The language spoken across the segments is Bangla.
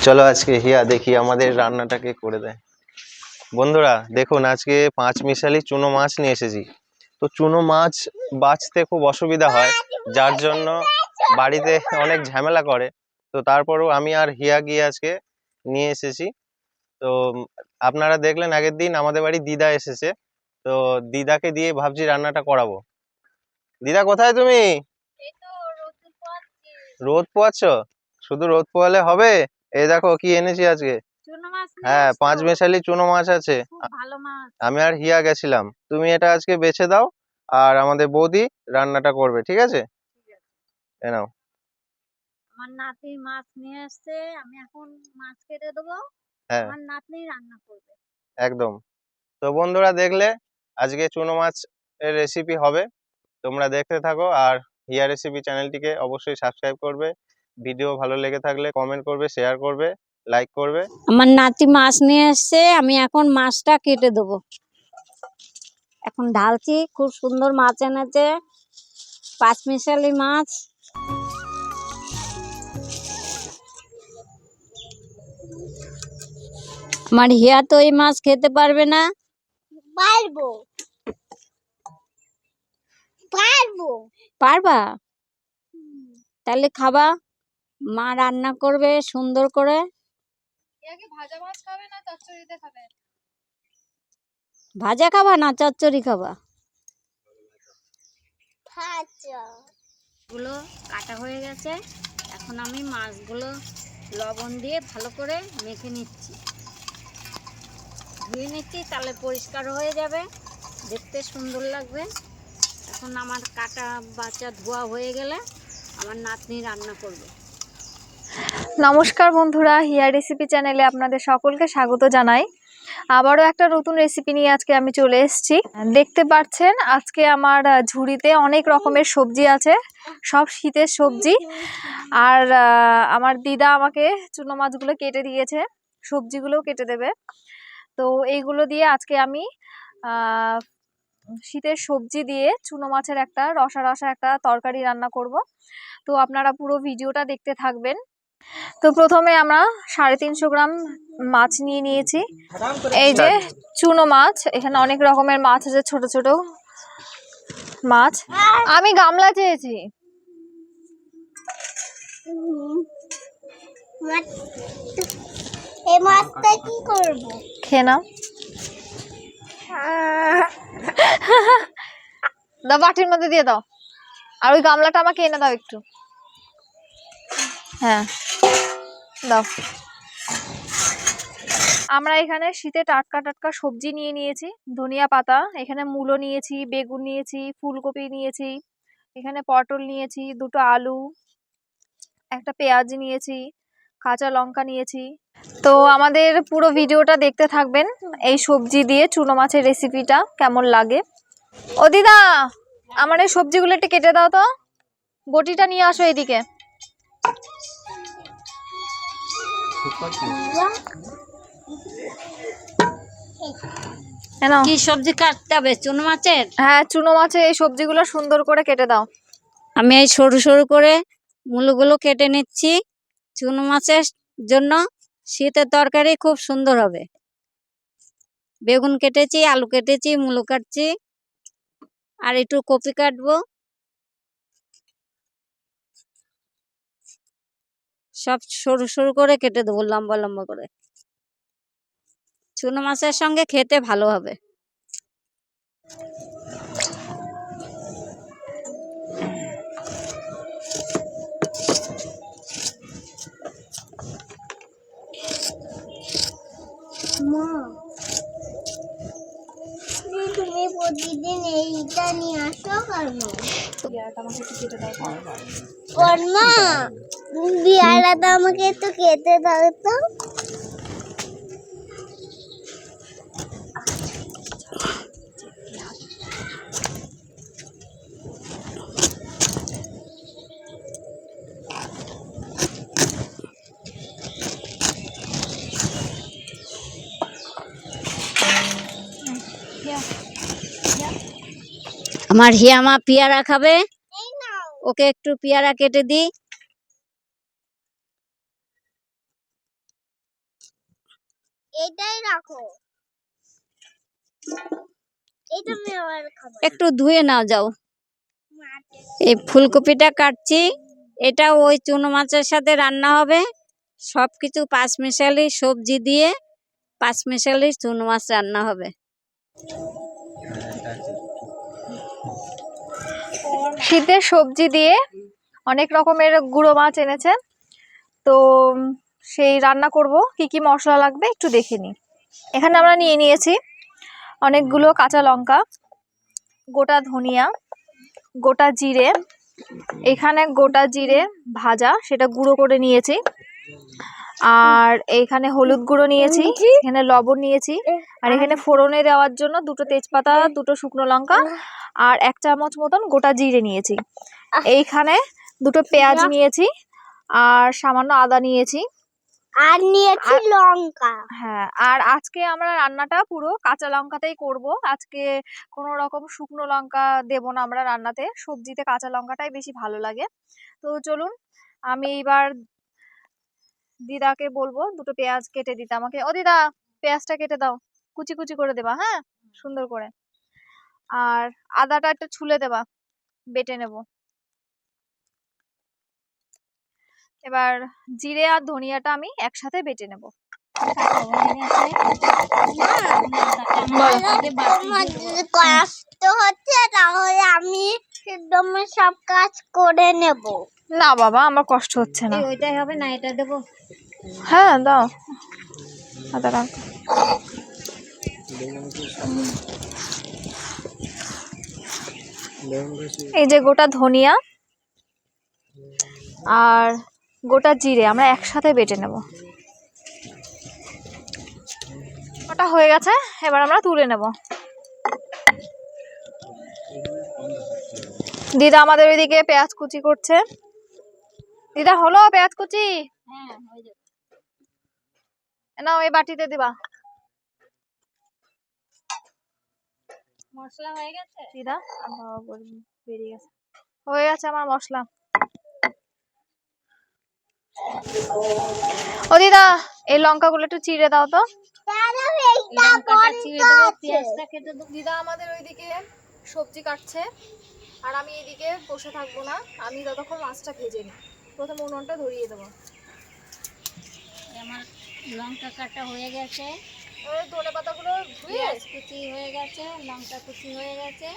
চলো আজকে হিয়া দেখি আমাদের রান্নাটাকে করে দেয়। বন্ধুরা দেখুন, আজকে পাঁচ মিশালি চুনো মাছ নিয়ে এসেছি। তো চুনো মাছ বাছতে খুব অসুবিধা হয়, যার জন্য বাড়িতে অনেক ঝামেলা করে। তো তারপরেও আমি আর হিয়া গিয়ে আজকে নিয়ে এসেছি। তো আপনারা দেখলেন আগের দিন আমাদের বাড়ি দিদা এসেছে, তো দিদাকে দিয়ে ভাবছি রান্নাটা করাবো। দিদা কোথায় তুমি? রোদ পোয়াচ্ছ? শুধু রোদ পোয়ালে হবে? এই দেখো কি এনেছি আজকে। হ্যাঁ, পাঁচ মেশালি চুনো মাছ আছে। আমি আর হিয়া গেছিলাম। তুমি এটা আজকে বেছে দাও, আর আমাদের বৌদি রান্নাটা করবে, ঠিক আছে? এ নাও। আমার নাতি মাছ নিয়ে আসছে, আমি এখন মাছ কেটে দেবো। হ্যাঁ, আমার নাতনি রান্না করবে একদম। তো বন্ধুরা দেখলে আজকে চুনো মাছ এর রেসিপি হবে, তোমরা দেখতে থাকো। আর হিয়া রেসিপি চ্যানেলটিকে অবশ্যই সাবস্ক্রাইব করবে। ভিডিও ভালো লেগে থাকলে কমেন্ট করবে, শেয়ার করবে, লাইক করবে। আমার নাতি মাছ নিয়ে আসছে, আমি এখন মাছটা কেটে দেবো। এখন ঢালছি, খুব সুন্দর মাছ এনেছে, পাঁচ মিশালি মাছ। আমার হিয়া তো এই মাছ খেতে পারবে না। পারবো পারবো পারবা? তাহলে খাবা, মা রান্না করবে সুন্দর করে। ভাজা মাছ খাবে না চচ্চড়িতে খাবে? ভাজা খাবা না চচ্চড়ি খাবা? গুলো কাটা হয়ে গেছে, এখন আমি মাছগুলো লবণ দিয়ে ভালো করে মেখে নিচ্ছি, ধুয়ে নিচ্ছি, তাহলে পরিষ্কার হয়ে যাবে, দেখতে সুন্দর লাগবে। এখন আমার কাটা বাচ্চা ধোয়া হয়ে গেলে আমার নাতনি রান্না করবে। নমস্কার বন্ধুরা, হিয়া রেসিপি চ্যানেলে আপনাদের সকলকে স্বাগত জানাই। আবারও একটা নতুন রেসিপি নিয়ে আজকে আমি চলে এসেছি। দেখতে পাচ্ছেন আজকে আমার ঝুড়িতে অনেক রকমের সবজি আছে, সব শীতের সবজি। আর আমার দিদা আমাকে চুনো মাছগুলো কেটে দিয়েছে, সবজিগুলোও কেটে দেবে। তো এইগুলো দিয়ে আজকে আমি শীতের সবজি দিয়ে চুনো মাছের একটা রসা রসা একটা তরকারি রান্না করব। তো আপনারা পুরো ভিডিওটা দেখতে থাকবেন। তো প্রথমে আমরা 350 গ্রাম মাছ নিয়ে নিয়েছি। এই যে চুনো মাছ, এখানে অনেক রকমের মাছ আছে, ছোট ছোট মাছ। আমি গামলা চেয়েছি। এই মাছটা কি করব? খেয়ে নাও। দাও, বাটির মধ্যে দিয়ে দাও। আর ওই গামলাটা আমাকে এনে দাও একটু। হ্যাঁ দাও। আমরা এখানে শীতে টাটকা টাটকা সবজি নিয়ে নিয়েছি। ধনিয়া পাতা, এখানে মূলো নিয়েছি, বেগুন নিয়েছি, ফুলকপি নিয়েছি, এখানে পটল নিয়েছি, দুটো আলু, একটা পেঁয়াজ নিয়েছি, কাঁচা লঙ্কা নিয়েছি। তো আমাদের পুরো ভিডিওটা দেখতে থাকবেন। এই সবজি দিয়ে চুনো মাছের রেসিপিটা কেমন লাগে। ও দিদা, আমার এই সবজিগুলো একটু কেটে দাও তো। বটিটা নিয়ে আসো এদিকে। কি সবজি কাটতে হবে? চুনো মাছের? হ্যাঁ, চুনো মাছের এই সবজিগুলো সুন্দর করে কেটে দাও। আমি এই সরু সরু করে মূলগুলো কেটে নিচ্ছি। চুনো মাছের জন্য শীতের তরকারি খুব সুন্দর হবে। বেগুন কেটেছি, আলু কেটেছি, মূলো কাটছি, আর একটু কপি কাটবো। সব সরু সরু করে কেটে দেবো, লম্বা লম্বা করে। চুনো মাছের সঙ্গে খেতে ভালো হবে। তুমি প্রতিদিন এইটা নিয়ে আসো কেন? মা, বিয়ারাটা আমাকে একটু খেতে দাও তো। আমার হিয়া মা পেয়ারা খাবে, ওকে একটু পেয়ারা কেটে দিই। এটাই রাখো, এটা আমি আবার খাবো। একটু ধুয়ে নাও যাও। এই ফুলকপিটা কাটছি, এটা ওই চুনো মাছের সাথে রান্না হবে। সবকিছু পাঁচমিশালি সবজি দিয়ে পাঁচমিশালি চুনো মাছ রান্না হবে। শীতের সবজি দিয়ে অনেক রকমের গুঁড়ো মাছ এনেছে, তো সেই রান্না করব। কি কি মশলা লাগবে একটু দেখে নিই। এখানে আমরা নিয়ে নিয়েছি অনেকগুলো কাঁচা লঙ্কা, গোটা ধনিয়া, গোটা জিরে, এখানে গোটা জিরে ভাজা সেটা গুঁড়ো করে নিয়েছি, আর এইখানে হলুদ গুঁড়ো নিয়েছি, এখানে লবণ নিয়েছি, আর এখানে ফোড়নে দেওয়ার জন্য দুটো তেজপাতা, দুটো শুকনো লঙ্কা আর 1 চামচ মতন গোটা জিরে নিয়েছি। এইখানে দুটো পেঁয়াজ নিয়েছি আর সামান্য আদা নিয়েছি, আর নিয়েছি লঙ্কা। হ্যাঁ, আর আজকে আমরা রান্নাটা পুরো কাঁচা লঙ্কাতেই করব। আজকে কোনো রকম শুকনো লঙ্কা দেব না আমরা রান্নাতে, সবজিতে কাঁচা লঙ্কাটাই বেশি ভালো লাগে। তো চলুন, আমি এইবার দিদাকে বলবো দুটো পেঁয়াজ কেটে দিতে আমাকে। ও দিদা, পেঁয়াজটা কেটে দাও, কুচি কুচি করে দেবা, হ্যাঁ সুন্দর করে। আর আদাটা একটু ছুলে দেবা, বেটে নেব। এবার জিরে আর ধনিয়াটা আমি একসাথে বেটে নেব। তোমার যদি কষ্ট হচ্ছে তাহলে আমি একদম সব কাজ করে নেব। না বাবা, আমার কষ্ট হচ্ছে না। ওইটাই হবে না, এটা দেবো। হ্যাঁ দাও, আদা রাখ। এই যে গোটা ধনিয়া আর গোটা জিরে আমরা একসাথে বেটে নেব। ওটা হয়ে গেছে, এবার আমরা তুলে নেব। দিদা আমাদের ওইদিকে পেঁয়াজ কুচি করছে। দিদা হলো পেঁয়াজ কুচি? হ্যাঁ, হয়ে যাবে। নাও এই বাটিতে দিবা। মশলা হয়ে গেছে দিদা, বেরিয়ে গেছে। হয়ে গেছে আমার মশলা। ও দিদা, এই লঙ্কাগুলো একটু চিড়ে দাও তো। লঙ্কাটা চিড়ে দেবো, পেঁয়াজটা কেটে দেবো। দিদা আমাদের ওইদিকে সবজি কাটছে, আর আমি এদিকে বসে থাকবো না, আমি ততক্ষণ মাছটা ভেজে নিই। প্রথমে উনুনটা ধরিয়ে দেবো। আমার লঙ্কা কাটা হয়ে গেছে, এবার ধনে পাতাগুলো ধুয়ে, পেঁয়াজ কুচি হয়ে গেছে, লঙ্কা কুচি হয়ে গেছে।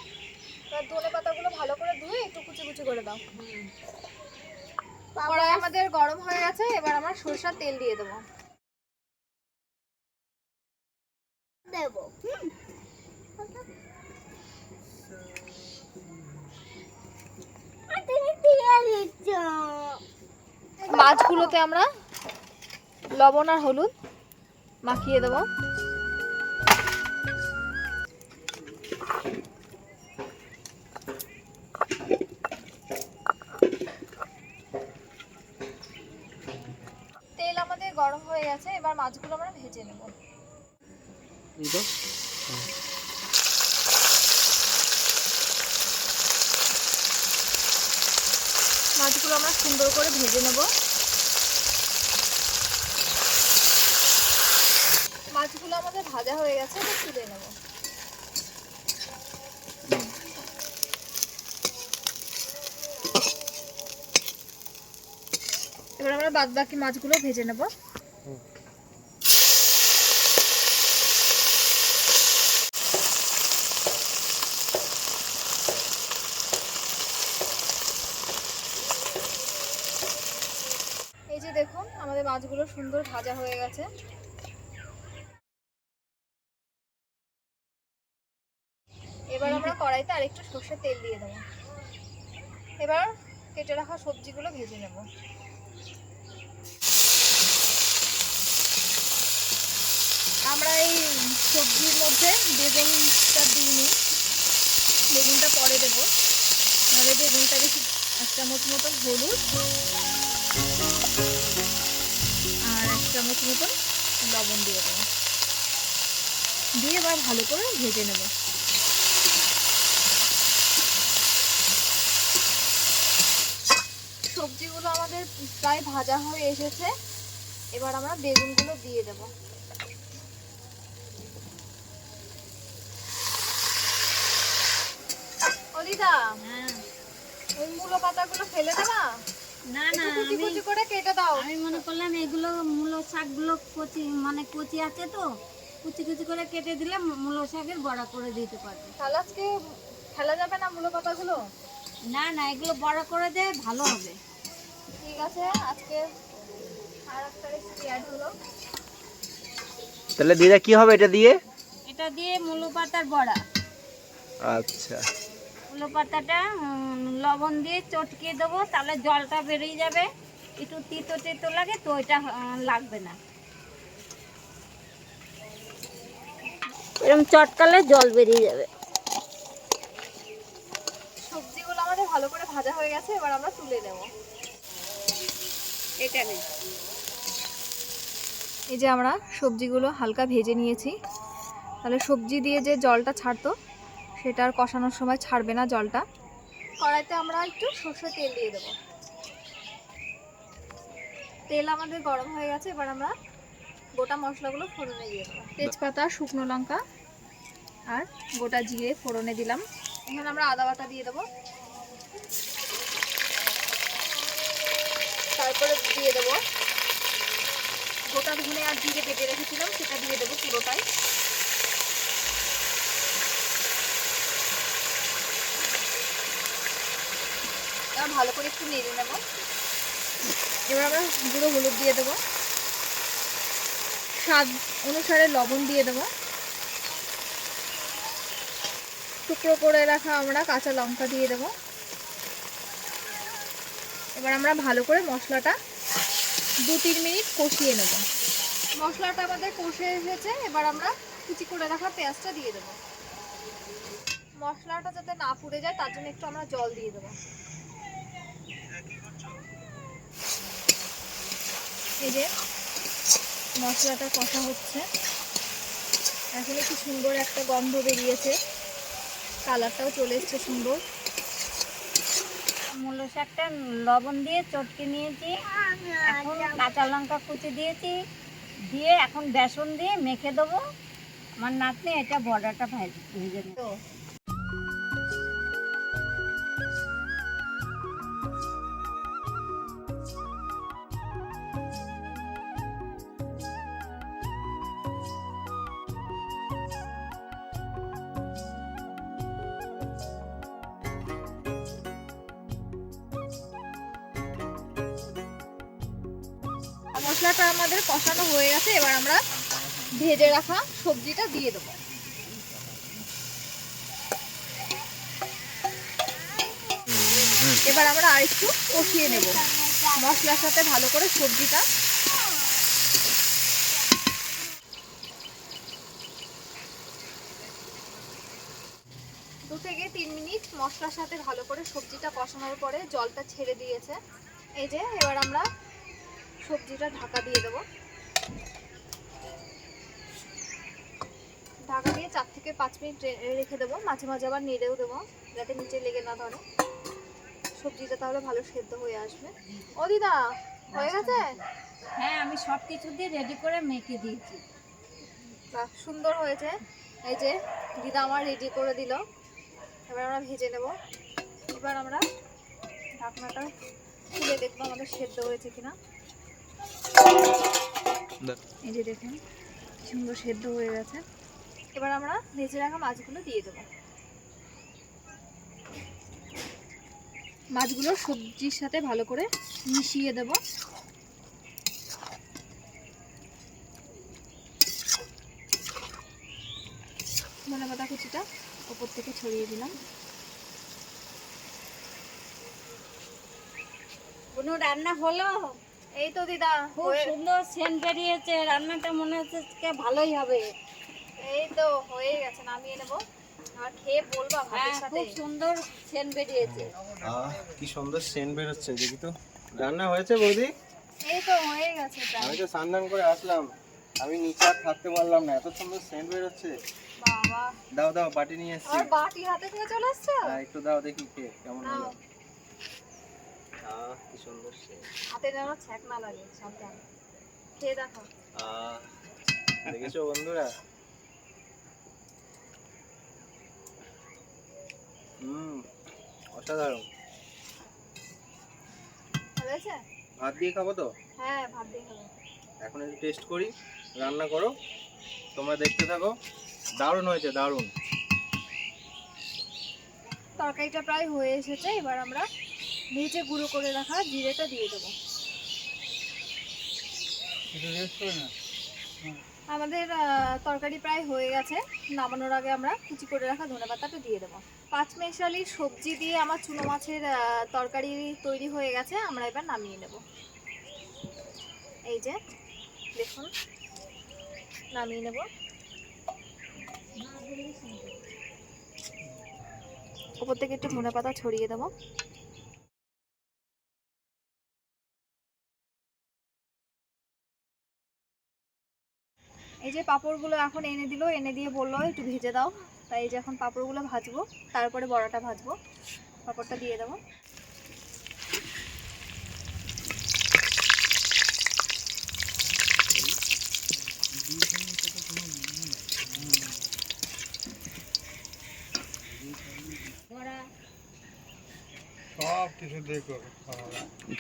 এবার ধনে পাতাগুলো ভালো করে ধুয়ে একটু কুচি কুচি করে দাও। কড়াই আমাদের গরম হয়ে গেছে, এবার আমরা সরষের তেল দিয়ে দেবো। দেবো তুমি দিয়ে দিচ্ছ। মাছগুলোতে আমরা লবণ আর হলুদ মাখিয়ে দেবো। তেল আমাদের গরম হয়ে গেছে, এবার মাছগুলো আমরা ভেজে নেব। মাছগুলো আমরা সুন্দর করে ভেজে নেব। মাছগুলো আমাদের ভাজা হয়ে গেছে, এবার তুলে নেব। এবার আমরা বাদ বাকি মাছগুলো ভেজে নেব। এই যে দেখুন, আমাদের মাছগুলো সুন্দর ভাজা হয়ে গেছে। এবার আমরা কড়াইতে আরেকটু সরষের তেল দিয়ে দেবো। এবার কেটে রাখা সবজিগুলো ভেজে নেব। আমরা এই সবজির মধ্যে বেগুনটা দিইনি, বেগুনটা পরে দেবো। নাহলে বেগুনটা বেশি 1 চামচ মতো হলুদ আর 1 চামচ মতন লবণ দিয়ে দেবো, দিয়ে এবার ভালো করে ভেজে নেব। সবজিগুলো আমাদের প্রায় ভাজা হয়ে এসেছে, এবার আমরা বেগুনগুলো দিয়ে দেব। দিদা, হ্যাঁ ওই মূলো পাতাগুলো ফেলে দেবা? না না, একটু কুচি আমি কুচি করে কেটে দাও। আমি মনে করলাম এগুলো মূলো শাকগুলো কচি মানে কচি আছে তো, কুচি কুচি করে কেটে দিলে মূলো শাকের বড়া করে দিতে পারবে। তাহলে আজকে ফেলা যাবে না মূলো পাতাগুলো? না না, এগুলো বড়া করে দে, ভালো হবে। ঠিক আছে, আজকে আর একটা রেসিপি অ্যাড হলো। তাহলে দিদা কি হবে এটা দিয়ে? এটা দিয়ে মূলো পাতার বড়া। আচ্ছা, মূলো পাতাটা লবণ দিয়ে চটকিয়ে দেবো, তাহলে জলটা বেরিয়ে যাবে। একটু তিতো তিতো লাগে তো, এটা লাগবে না। এরকম চটকালে জল বেরিয়ে যাবে। সবজিগুলো আমাদের ভালো করে ভাজা হয়ে গেছে, এবার আমরা তুলে নেব। এটা নেই। এই যে আমরা সবজিগুলো হালকা ভেজে নিয়েছি, তাহলে সবজি দিয়ে যে জলটা ছাড়তো সেটা আর কষানোর সময় ছাড়বে না জলটা। কড়াইতে আমরা একটু সর্ষের তেল দিয়ে দেবো। তেল আমাদের গরম হয়ে গেছে, এবার আমরা গোটা মশলাগুলো ফোড়নে দিয়ে দেবো। তেজপাতা, শুকনো লঙ্কা আর গোটা জিরে ফোড়নে দিলাম। এখানে আমরা আদা বাটা দিয়ে দেবো। তারপরে দিয়ে দেবো গোটা ধনে আর জিরে বেটে রেখেছিলাম, সেটা দিয়ে দেবো পুরোটাই। এবার ভালো করে একটু নেড়ে নেব। এবার আমরা গুঁড়ো হলুদ দিয়ে দেবো, স্বাদ অনুসারে লবণ দিয়ে দেবো, টুকরো করে রাখা আমরা কাঁচা লঙ্কা দিয়ে দেবো। এবার আমরা ভালো করে মশলাটা 2-3 মিনিট কষিয়ে নেব। মশলাটা আমাদের কষে এসেছে, এবার আমরা কুচি করে রাখা পেঁয়াজটা দিয়ে দেবো। মশলাটা যাতে না পুড়ে যায় তার জন্য একটু আমরা জল দিয়ে দেবো। এই যে মশলাটা কষা হচ্ছে, এখন কি সুন্দর একটা গন্ধ বেরিয়েছে, কালারটাও চলে এসছে সুন্দর। মূলো শাকটা লবণ দিয়ে চটকে নিয়েছি, এখন কাঁচা লঙ্কা কুচি দিয়েছি, দিয়ে এখন বেসন দিয়ে মেখে দেবো। আমার নাতনি এটা বড়াটা ভেজে নেবে। তো মশলাটা আমাদের কষানো হয়ে গেছে, এবার আমরা ভেজে রাখা সবজিটা দিয়ে দেবো। এবার আমরা আরেকটু কষিয়ে নেব মশলার সাথে ভালো করে সবজিটা। 2 থেকে 3 মিনিট মশলার সাথে ভালো করে সবজিটা কষানোর পরে জলটা ছেড়ে দিয়েছে। এই যে এবার আমরা সবজিটা ঢাকা দিয়ে দেবো। ঢাকা দিয়ে 4 থেকে 5 মিনিট রেখে দেবো। মাঝে মাঝে আবার নেড়েও দেবো যাতে নিচে লেগে না ধরে। সবজিটা তাহলে ভালো সেদ্ধ হয়ে আসবে। ও দিদা, হয়ে গেছে? হ্যাঁ, আমি সব কিছু দিয়ে রেডি করে মেখে দিয়েছি। বাহ, সুন্দর হয়েছে। এই যে দিদা আমার রেডি করে দিল। এবার আমরা ভেজে নেব। এবার আমরা ঢাকনাটা খুলে দেখবো আমাদের সেদ্ধ হয়েছে কিনা। এই যে দেখুন সুন্দর সেদ্ধ হয়ে গেছে। এবার আমরা ভেজে রাখা মাছগুলো দিয়ে দেবো। মাছগুলো সবজির সাথে ভালো করে মিশিয়ে দেব। ধনেপাতা কুচিটা উপর থেকে ছড়িয়ে দিলাম। কোনো রান্না হলো? এই তো দিদা, খুব সুন্দর সেন্ট বেরিয়েছে, রান্নাটা মনে হচ্ছে আজকে ভালোই হবে। এই তো হয়ে গেছে, নামিয়ে নেব আর খেয়ে বলবা হ্যাঁ, ভাতের সাথে। খুব সুন্দর সেন্ট বেরিয়েছে। কি সুন্দর সেন্ট বেরোচ্ছে, দেখি তো। রান্না হয়েছে বৌদি? এই তো হয়ে গেছে প্রায়। আমি তো স্নান করে আসলাম, আমি নিচে আর থাকতে পারলাম না, এত সুন্দর সেন্ট বেরোচ্ছে। বাবা, দাও দাও, বাটি নিয়ে এসেছি। আর বাটি হাতে নিয়ে চলে আসছো? হ্যাঁ, একটু দাও দেখি খেয়ে কেমন হলো। নাও। কি সুন্দর সেন্ট। হাতে যেন ছ্যাঁক না লাগে, সাবধান। খেয়ে দেখো। দেখেছো বন্ধুরা? অসাধারণ। ভালো হয়েছে? ভাত দিয়ে খাবো তো? হ্যাঁ, ভাত দিয়ে খাবো। এখন একটু টেস্ট করি, রান্না করো, তোমরা দেখতে থাকো। দারুণ হয়েছে, দারুণ। তরকারিটা প্রায় হয়ে এসেছে, এবার আমরা ভেজে গুঁড়ো করে রাখা জিরেটা দিয়ে দেবো। আমাদের তরকারি প্রায় হয়ে গেছে, নামানোর আগে আমরা কুচি করে রাখা ধনেপাতাটা দিয়ে দেবো। পাঁচমেশালি সবজি দিয়ে আমার চুনো মাছের তরকারি তৈরি হয়ে গেছে, আমরা এবার নামিয়ে নেব। এই যে দেখুন, নামিয়ে নেব। উপর থেকে একটু ধনেপাতা ছড়িয়ে দেবো। এই যে পাঁপড়গুলো এখন এনে দিল, এনে দিয়ে বললো একটু ভেজে দাও, তাই এই যে এখন পাঁপড়গুলো ভাজবো, তারপরে বড়াটা ভাজবো। পাঁপড়টা দিয়ে দেবো।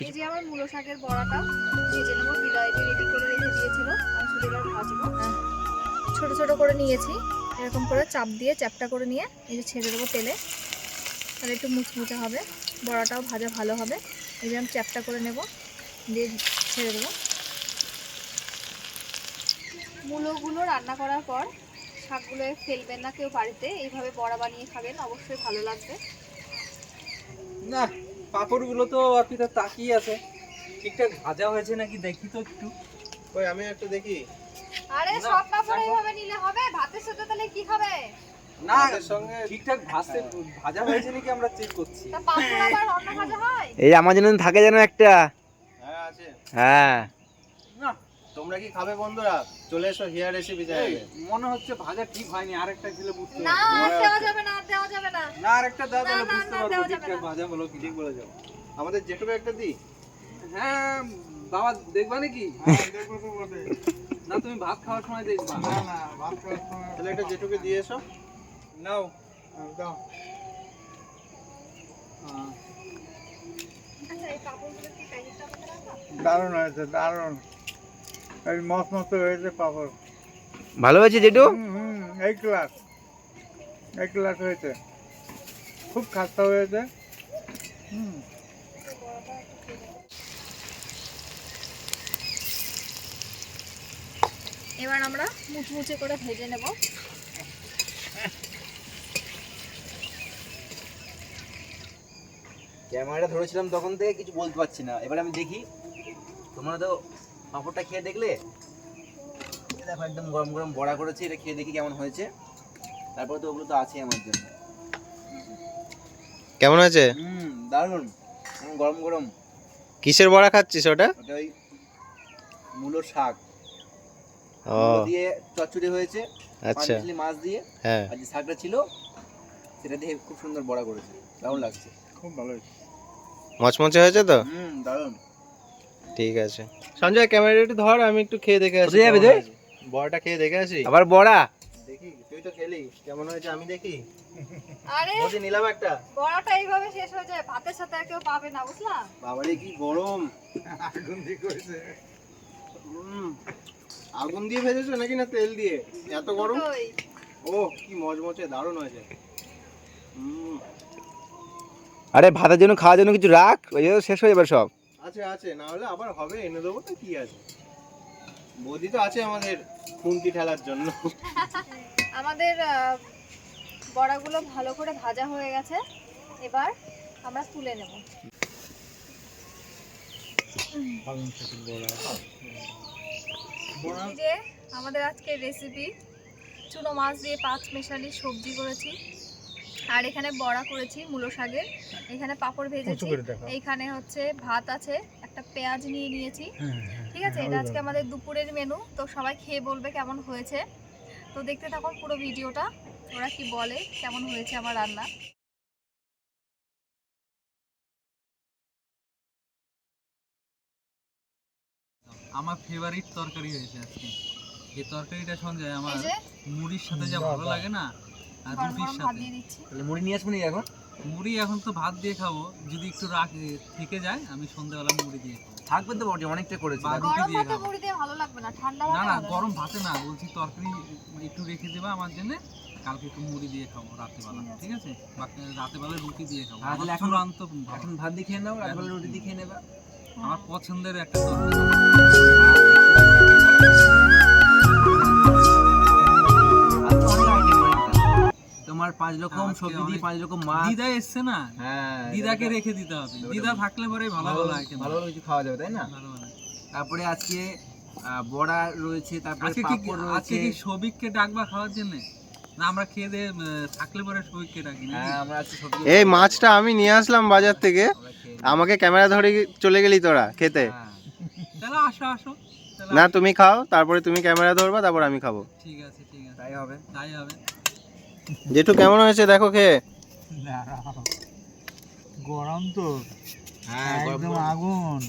এই যে আমার মূলো শাকের বড়াটা ভেজে নেবো, বিলাইটি রেডি করে রেখে দিয়েছিল, আমি শুধু এবার ভাজবো। ছোট ছোট করে নিয়েছি, এরকম করে চাপ দিয়ে চ্যাপটা করে নিয়ে এই যে ছেড়ে দেবো তেলে, তাহলে একটু মুচমুচে হবে, বড়াটাও ভাজা ভালো হবে। এই যে আমি চ্যাপটা করে নেব, দিয়ে ছেড়ে দেবো। মূলোগুলো রান্না করার পর শাকগুলো ফেলবেন না কেউ বাড়িতে, এইভাবে বড়া বানিয়ে খাবেন, অবশ্যই ভালো লাগবে। না, পাঁপড়গুলো তো আপনি তো তাকিয়ে আছে, ঠিকঠাক ভাজা হয়েছে নাকি দেখি তো একটু। ওই আমি একটু দেখি। আরে না, সব পাপড় দেখো। এইভাবে নিলে হবে? ভাতের সাথে তাহলে কি খাবে? না, ভাতের সঙ্গে ঠিকঠাক ভাজা হয়েছে নাকি আমরা চেক করছি। তা পাপড় আবার অন্য ভাজা হয়? এই আমার জন্য থাকে যেন একটা। হ্যাঁ আছে। হ্যাঁ, না, তোমরা কি খাবে বন্ধুরা? চলে এসো হিয়ার রেসিপি এই, চ্যানেলে। মনে হচ্ছে ভাজা ঠিক হয়নি, আরেকটা খেলে বুঝতে না, পারবো। দেওয়া যাবে না, দেওয়া যাবে না। না, আরেকটা দাও, তাহলে না, বুঝতে না, পারবো দেওয়া যাবে ঠিকঠাক না। ভাজা হলো কি। ঠিক বলে যাও। আমাদের যেটুকু একটা দিই। হ্যাঁ বাবা, দেখবা নাকি? না, তুমি ভাত খাওয়ার সময় দেখবা। তাহলে একটা যেটুকু দিয়ে এসো। নাও দাও। আচ্ছা, এই পাপড়গুলো কি প্যাকেটটা আমাকে রাখো? দারুণ হয়েছে, দারুণ। এই মস্ত মস্ত হয়েছে পাপড়। ভালো হয়েছে জেঠু। এই ক্লাস, এই ক্লাস হয়েছে, খুব খাস্তা হয়েছে। এবার আমরা মুচমুচে করে ভেজে নেব। ক্যামেরাটা ধরেছিলাম তখন থেকে কিছু বলতে পারছি না, এবার আমি দেখি। তোমরা তো পাঁপড়টা খেয়ে দেখলে, এই দেখো একদম গরম গরম বড়া করেছি, এটা খেয়ে দেখি কেমন হয়েছে। তারপরে তো ওগুলো তো আছে আমার জন্য। কেমন আছে? দারুণ, গরম গরম। কিসের বড়া খাচ্ছিস ওটা? ওটা ওই মূলোর শাক, ও মূলো দিয়ে চচ্চড়ি হয়েছে, আচ্ছা। পাঁচমিশালি মাছ দিয়ে, হ্যাঁ, আর যে শাকটা ছিল সেটা দিয়ে খুব সুন্দর বড়া করেছে, দারুণ লাগছে। খুব ভালো হয়েছে। মচমচে হয়েছে তো? দারুণ। ঠিক আছে। সঞ্জয় ক্যামেরাটা একটু ধর, আমি একটু খেয়ে দেখে আসি। কোথায় যাবি কেমন রে? হয়েছে। বড়াটা খেয়ে দেখে আসি। আবার বড়া? দেখি, তুই তো খেলি, কেমন হয়েছে আমি দেখি। আরে বৌদি নিলাম একটা। বড়াটা এইভাবে শেষ হয়ে যায়, ভাতের সাথে আর কেউ পাবে না, বুঝলা? বাবারে কি গরম। আগুন দিয়ে করেছে। আগুন দিয়ে ভেজেছো নাকি না তেল দিয়ে? এত গরম। দুটোই। ও কি মজমচে, দারুণ হয়েছে। আরে ভাতের জন্য খাওয়ার জন্য কিছু রাখ, ওই জন্য শেষ হয়ে যাবে সব। আছে আছে, না হলে আবার হবে, এনে দেবো তো, কি আছে। বৌদি তো আছে আমাদের খুন্তি ঠেলার জন্য। আমাদের বড়াগুলো ভালো করে ভাজা হয়ে গেছে, এবার আমরা তুলে নেব। এই যে আমাদের আজকের রেসিপি, চুনো মাছ দিয়ে পাঁচমেশালি সবজি করেছি, আর এখানে বড়া করেছি মূলো শাকের, এখানে পাঁপড় ভেজেছি, এইখানে হচ্ছে ভাত আছে, একটা পেঁয়াজ নিয়ে নিয়েছি। ঠিক আছে, এটা আজকে আমাদের দুপুরের মেনু। তো সবাই খেয়ে বলবে কেমন হয়েছে, তো দেখতে থাকুন পুরো ভিডিওটা, ওরা কি বলে কেমন হয়েছে আমার রান্না। আমার ফেভারিট তরকারি হয়েছে আজকে। এই তরকারিটা সঞ্জয় আমার এই যে মুড়ির সাথে যা ভালো লাগে না, আর গরম রুটির গরম ভাত সাথে। দিয়ে দিচ্ছি। তাহলে মুড়ি নিয়ে আসবো নাকি এখন? মুড়ি এখন তো ভাত দিয়ে খাবো, যদি একটু থেকে যায় আমি সন্ধ্যাবেলা মুড়ি দিয়ে খাবো। থাকবে তো বটে, অনেকটা করেছি। বা রুটি গরম দিয়ে ভাতে খাবো। মুড়ি দিয়ে ভালো লাগবে না, ঠান্ডা না ভাতে না ভালো লাগবে। গরম ভাতে না, বলছি তরকারি একটু রেখে দেবা আমার জন্য, কালকে একটু মুড়ি দিয়ে খাবো রাতেবেলা, ঠিক আছে? রাতেবেলা রুটি দিয়ে খাবো। তাহলে আমার এখন চূড়ান্ত ভালো। এখন ভাত দিয়ে খেয়ে নাও, রাতবেলা রুটি দিয়ে খেয়ে নেবা। আমার পছন্দের একটা তরকারি। আর তো অনেক আইটেম তোমার 5 রকম আজকে সবজি দিয়ে অনেক- 5 রকম মাছ। দিদা এসছে না, হ্যাঁ, দিদাকে রেখে দিতে হবে। দিদা থাকলে পরে ভালো ভালো আইটেম ভালো ভালো কিছু খাওয়া যাবে, তাই না? ভালো ভালো। তারপরে আজকে বড়া রয়েছে, তারপরে আজকে পাঁপড় আজকে রয়েছে। কি সবিককে ডাকবা খাওয়ার জন্য? না আমরা খেয়ে দিয়ে থাকলে পরে সবিককে ডাকি নাকি? হ্যাঁ, আমরা আজকে সবজি এই মাছটা আমি নিয়ে আসলাম বাজার থেকে, আমরা খেয়ে নিই। আমাকে ক্যামেরা ধরে চলে গেলি তোরা খেতে। হ্যাঁ, তাহলে আসো আসো, তাহলে না আসো। তুমি খাও, তারপরে তুমি ক্যামেরা ধরবা, তারপর আমি খাবো। ঠিক আছে ঠিক আছে, তাই হবে। তাই হবে। জেঠু কেমন হয়েছে দেখো খেয়ে? গরম তো, হ্যাঁ, একদম আগুন।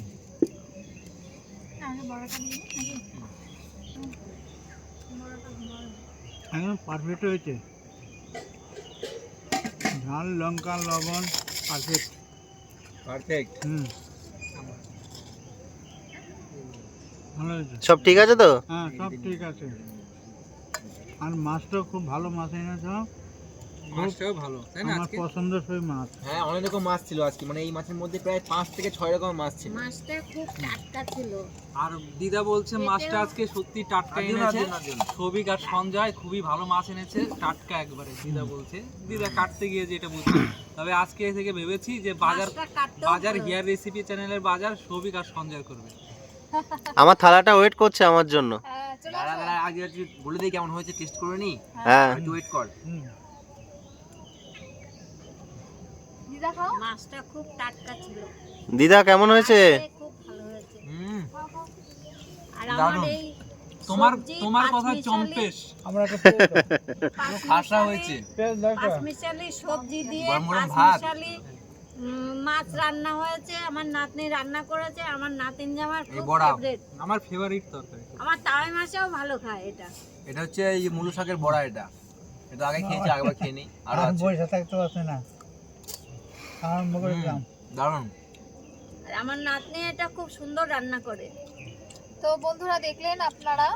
একদম পারফেক্ট হয়েছে, ঝাল লঙ্কা লবণ পারফেক্ট। পারফেক্ট। ভালো হয়েছে, সব ঠিক আছে তো? হ্যাঁ সব ঠিক আছে। আর মাছটাও খুব ভালো মাছ এনেছো, মাছটাও ভালো, তাই না? আমার আজকে পছন্দসই মাছ। হ্যাঁ, অনেক রকম মাছ ছিল আজকে, মানে এই মাছের মধ্যে প্রায় 5 থেকে 6 রকম মাছ ছিল। মাছটা খুব টাটকা ছিল। আর দিদা বলছে মাছটা আজকে সত্যি টাটকা আর দিন, আর এনেছে। দিন, আর দিন। সবিক আর সঞ্জয় খুবই ভালো মাছ এনেছে, টাটকা একবারে। দিদা বলছে, দিদা কাটতে গিয়ে যেটা বুঝলাম। তবে আজকে থেকে ভেবেছি যে বাজার মাছটা কাটতেও বাজার ভালো। হিয়ার রেসিপি চ্যানেলের বাজার সবিক আর সঞ্জয় করবে। আমার থালাটা ওয়েট করছে আমার জন্য। হ্যাঁ, চলে দাঁড়া আসো। দাঁড়া, আগে একটু বলে দিই কেমন হয়েছে, টেস্ট করে নি। হ্যাঁ একটু ওয়েট কর। দিদা খাও। মাছটা খুব টাটকা ছিল। দিদা কেমন হয়েছে? খেতে খুব ভালো হয়েছে। আর দারুণ। আমার এই তোমার সবজি তোমার কথা পাঁচমিশালি- চম্পেস। আমরা একটা খাসা হয়েছে। পাঁচমিশালি সবজি দিয়ে গরম গরম ভাত। পাঁচমিশালি মাছ রান্না হয়েছে। আমার নাতনি রান্না করেছে। আমার নাতিন জামার এই খুব বড়া। ফেভারিট। আমার ফেভারিট তরকারি। আমার তাওয়াই মাছেও ভালো খায় এটা। এটা হচ্ছে এই মুলো শাকের বড়া। এটা এটা আগে খেয়েছি, আগেবার খেয়ে নি। আর আর আছে বসে থাকতে পারছে না, আরম্ভ করে দিলাম। দারুণ। আর আমার নাতনি এটা খুব সুন্দর রান্না করে। তো বন্ধুরা দেখলেন আপনারা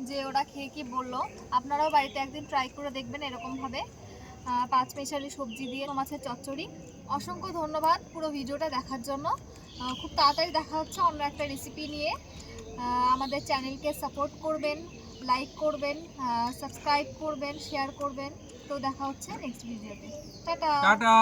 যে ওরা খেয়ে কি বললো, আপনারাও বাড়িতে একদিন ট্রাই করে দেখবেন এরকম ভাবে। 5 মিশালি সবজি দিয়ে মাছের চচ্চড়ি। অসংখ্য ধন্যবাদ পুরো ভিডিওটা দেখার জন্য। খুব তাড়াতাড়ি দেখা হচ্ছে অন্য একটা রেসিপি নিয়ে। আমাদের চ্যানেলকে সাপোর্ট করবেন, লাইক করবেন, সাবস্ক্রাইব করবেন, শেয়ার করবেন। তো দেখা হচ্ছে নেক্সট ভিডিওতে। টাটা। টাটা।